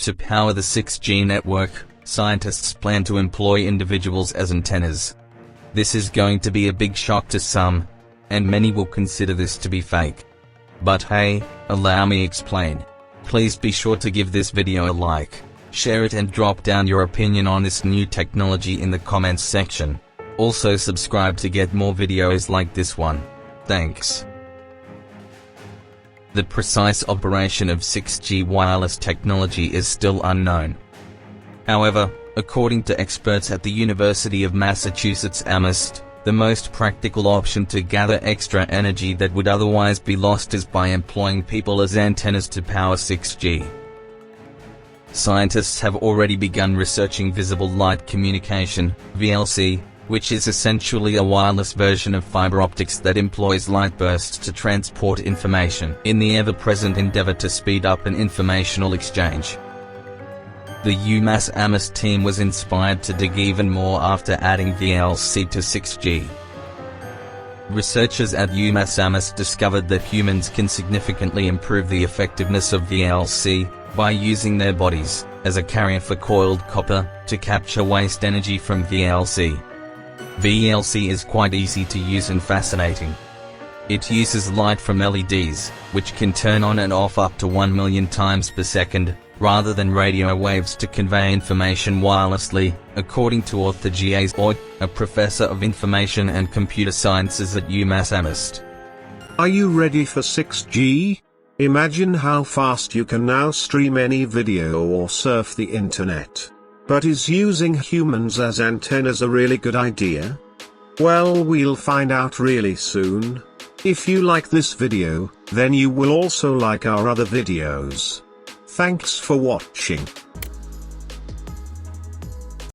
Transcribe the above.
To power the 6G network, scientists plan to employ individuals as antennas. This is going to be a big shock to some, and many will consider this to be fake. But hey, allow me explain. Please be sure to give this video a like, share it and drop down your opinion on this new technology in the comments section. Also subscribe to get more videos like this one. Thanks. The precise operation of 6G wireless technology is still unknown. However, according to experts at the University of Massachusetts Amherst, the most practical option to gather extra energy that would otherwise be lost is by employing people as antennas to power 6G. Scientists have already begun researching visible light communication, VLC, which is essentially a wireless version of fiber optics that employs light bursts to transport information in the ever-present endeavor to speed up an informational exchange. The UMass Amherst team was inspired to dig even more after adding VLC to 6G. Researchers at UMass Amherst discovered that humans can significantly improve the effectiveness of VLC by using their bodies as a carrier for coiled copper to capture waste energy from VLC. VLC is quite easy to use and fascinating. It uses light from LEDs, which can turn on and off up to 1 million times per second, rather than radio waves to convey information wirelessly, according to Arthur G. Oy, a professor of information and computer sciences at UMass Amherst. Are you ready for 6G? Imagine how fast you can now stream any video or surf the internet. But is using humans as antennas a really good idea? Well, we'll find out really soon. If you like this video, then you will also like our other videos. Thanks for watching.